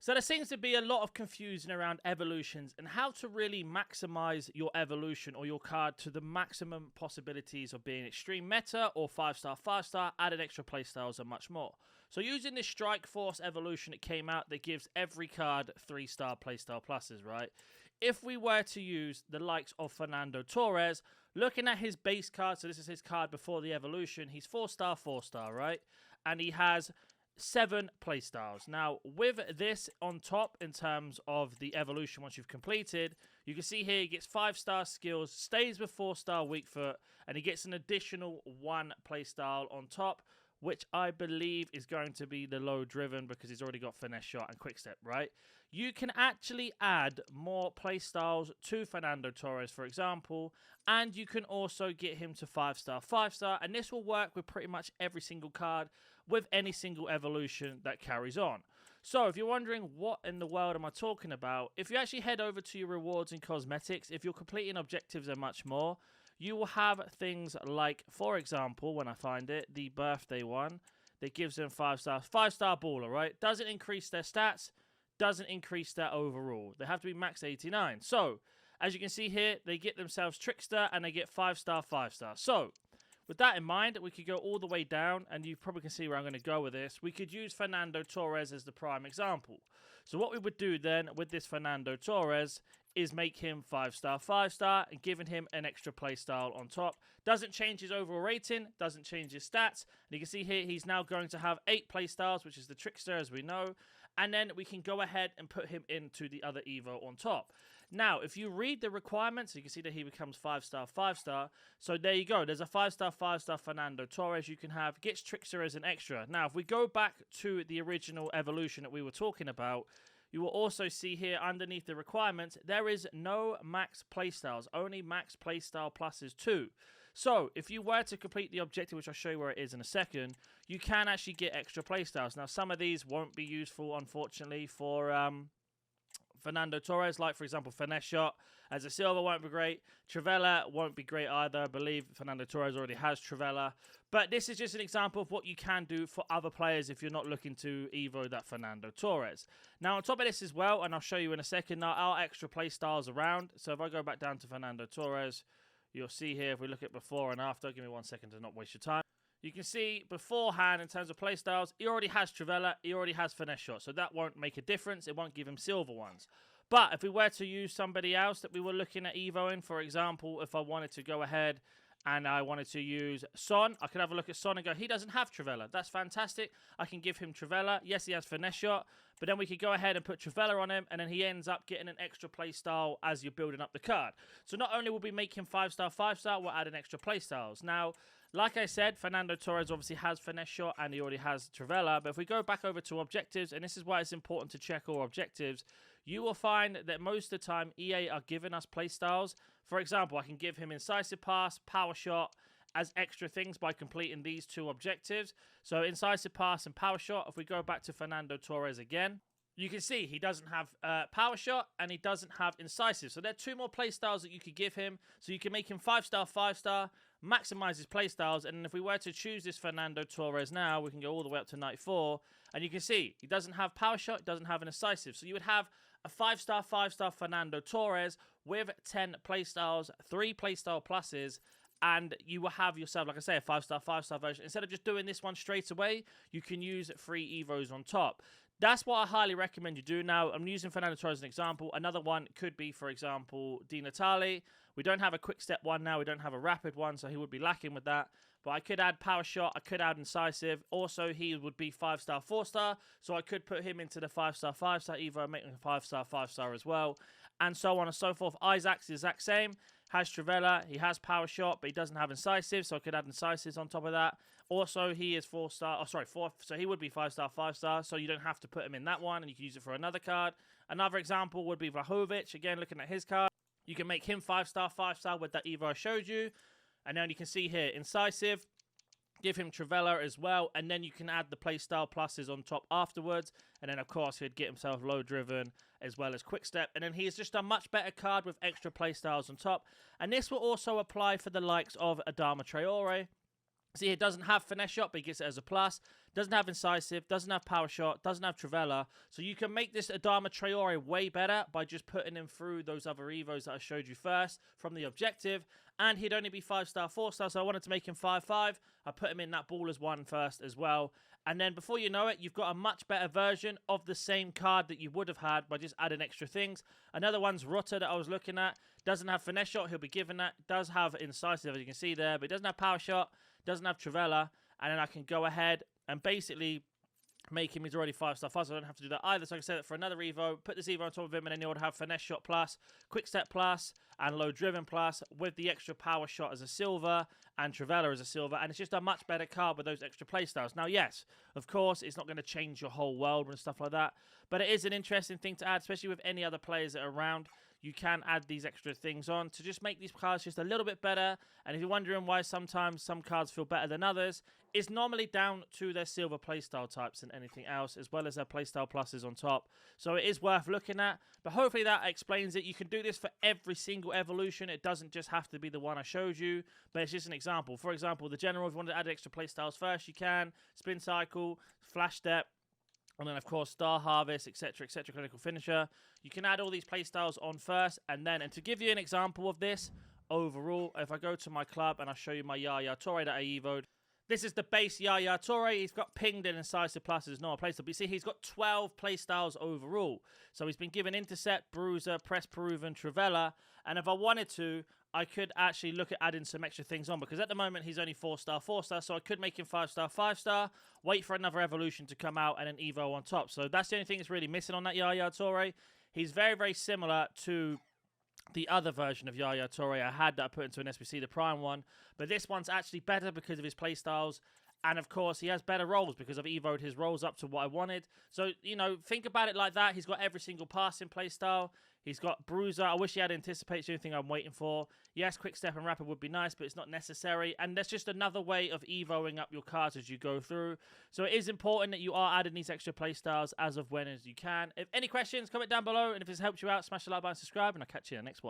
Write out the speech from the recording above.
So there seems to be a lot of confusion around evolutions and how to really maximize your evolution or your card to the maximum possibilities of being extreme meta or 5-star, 5-star, added extra playstyles and much more. So using this Strike Force evolution that came out that gives every card 3-star playstyle pluses, right? If we were to use the likes of Fernando Torres, looking at his base card, so this is his card before the evolution, he's 4-star, 4-star, right? And he has 7 playstyles. Now, with this on top, in terms of the evolution once you've completed, you can see here he gets 5-star skills, stays with 4-star weak foot, and he gets an additional 1 playstyle on top, which I believe is going to be the low driven because he's already got finesse shot and quick step, right? You can actually add more playstyles to Fernando Torres, for example, and you can also get him to 5-star, 5-star, and this will work with pretty much every single card with any single evolution that carries on. So if you're wondering what in the world am I talking about, if you actually head over to your rewards and cosmetics, if you're completing objectives and much more, you will have things like, for example, when I find it, the birthday one that gives them 5-star, 5-star baller, right? Doesn't increase their stats, doesn't increase their overall. They have to be max 89. So, as you can see here, they get themselves Trickster and they get 5-star, 5-star. So, with that in mind, we could go all the way down, and you probably can see where I'm going to go with this. We could use Fernando Torres as the prime example. So what we would do then with this Fernando Torres is make him 5-star, 5-star, and giving him an extra playstyle on top. Doesn't change his overall rating, doesn't change his stats. And you can see here, he's now going to have 8 playstyles, which is the Trickster, as we know. And then we can go ahead and put him into the other Evo on top. Now, if you read the requirements, you can see that he becomes 5-star, 5-star. So there you go. There's a 5-star, 5-star Fernando Torres you can have. Gets Trickster as an extra. Now, if we go back to the original evolution that we were talking about, you will also see here underneath the requirements, there is no max playstyles, only max playstyle pluses 2. So, if you were to complete the objective, which I'll show you where it is in a second, you can actually get extra playstyles. Now, some of these won't be useful, unfortunately, for Fernando Torres, like for example Finesse Shot as a silver won't be great. Trivela won't be great either. I believe Fernando Torres already has Trivela. But this is just an example of what you can do for other players if you're not looking to Evo that Fernando Torres. Now on top of this as well, and I'll show you in a second, there are extra play styles around. So if I go back down to Fernando Torres, you'll see here if we look at before and after, give me 1 second to not waste your time. You can see beforehand, in terms of playstyles, he already has Trivela, he already has Finesse Shot, so that won't make a difference. It won't give him silver ones. But if we were to use somebody else that we were looking at Evoing, for example, if I wanted to go ahead and I wanted to use Son, I could have a look at Son and go, he doesn't have Trivela. That's fantastic. I can give him Trivela. Yes, he has Finesse Shot, but then we could go ahead and put Trivela on him, and then he ends up getting an extra playstyle as you're building up the card. So not only will we make him 5-star, 5-star, we'll add an extra playstyles. Now, like I said, Fernando Torres obviously has Finesse Shot and he already has Trivela. But if we go back over to objectives, and this is why it's important to check all objectives, you will find that most of the time EA are giving us playstyles. For example, I can give him Incisive Pass, Power Shot as extra things by completing these 2 objectives. So Incisive Pass and Power Shot, if we go back to Fernando Torres again, you can see he doesn't have Power Shot and he doesn't have Incisive. So there are 2 more playstyles that you could give him. So you can make him 5-star, 5-star, maximize his playstyles. And if we were to choose this Fernando Torres now, we can go all the way up to 94. And you can see he doesn't have Power Shot, he doesn't have an Incisive. So you would have a 5-star, 5-star Fernando Torres with 10 playstyles, 3 playstyle pluses. And you will have yourself, like I say, a 5-star, 5-star version. Instead of just doing this one straight away, you can use 3 Evos on top. That's what I highly recommend you do. Now, I'm using Fernando Torres as an example. Another one could be, for example, Di Natale. We don't have a quick step one now. We don't have a rapid one, so he would be lacking with that. But I could add Power Shot. I could add Incisive. Also, he would be 5-star, 4-star. So I could put him into the 5-star, 5-star Evo, make him a 5-star, 5-star as well. And so on and so forth. Isaac's the exact same. Has Trivela, he has Power Shot, but he doesn't have Incisive, so I could add Incisives on top of that. Also, he is 4-star, so he would be 5-star, 5-star, so you don't have to put him in that one, and you can use it for another card. Another example would be Vlahovic, again, looking at his card. You can make him 5-star, 5-star with that Evo I showed you. And then you can see here, Incisive, give him Trivela as well, and then you can add the playstyle pluses on top afterwards. And then, of course, he'd get himself low driven as well as quick step. And then he is just a much better card with extra playstyles on top. And this will also apply for the likes of Adama Traore. See, it doesn't have finesse shot, but he gets it as a plus. Doesn't have incisive, doesn't have power shot, doesn't have Travella. So you can make this Adama Traore way better by just putting him through those other Evos that I showed you first from the objective. And he'd only be 5-star, 4-star, so I wanted to make him 5-5. I put him in that Ballers 1 first as well. And then before you know it, you've got a much better version of the same card that you would have had by just adding extra things. Another one's Rutter that I was looking at. Doesn't have finesse shot, he'll be given that. Does have incisive, as you can see there, but it doesn't have power shot. Doesn't have Travella, and then I can go ahead and basically make him, he's already 5-star fast, so I don't have to do that either. So I can set it for another Evo, put this Evo on top of him, and then he would have Finesse Shot Plus, Quick Step Plus, and Low Driven Plus, with the extra Power Shot as a silver, and Travella as a silver, and it's just a much better card with those extra playstyles. Now, yes, of course, it's not going to change your whole world and stuff like that, but it is an interesting thing to add, especially with any other players that are around. You can add these extra things on to just make these cards just a little bit better. And if you're wondering why sometimes some cards feel better than others, it's normally down to their silver playstyle types than anything else, as well as their playstyle pluses on top. So it is worth looking at, but hopefully that explains it. You can do this for every single evolution. It doesn't just have to be the one I showed you, but it's just an example. For example, the General, if you want to add extra playstyles first, you can. Spin Cycle, Flash Step, and then, of course, Star Harvest, etc., etc., Clinical Finisher. You can add all these playstyles on first, and then, and to give you an example of this, overall, if I go to my club and I show you my Yaya Toure that I evoed, this is the base Yaya Toure. He's got pinged and incisive plus as normal playstyle. But you see, he's got 12 playstyles overall. So he's been given Intercept, Bruiser, Press Peruvian, Travella. And if I wanted to, I could actually look at adding some extra things on, because at the moment he's only 4-star, 4-star, so I could make him 5-star, 5-star, wait for another evolution to come out, and an Evo on top. So that's the only thing that's really missing on that Yaya Toure. He's very, very similar to the other version of Yaya Toure I had that I put into an SBC, the Prime one, but this one's actually better because of his playstyles. And, of course, he has better rolls because I've evoed his rolls up to what I wanted. So, you know, think about it like that. He's got every single passing playstyle. He's got Bruiser. I wish he had Anticipate. It's the only thing I'm waiting for. Yes, Quick Step and Rapid would be nice, but it's not necessary. And that's just another way of evoing up your cards as you go through. So it is important that you are adding these extra playstyles as of when as you can. If any questions, comment down below. And if it's helped you out, smash the like button, subscribe, and I'll catch you in the next one.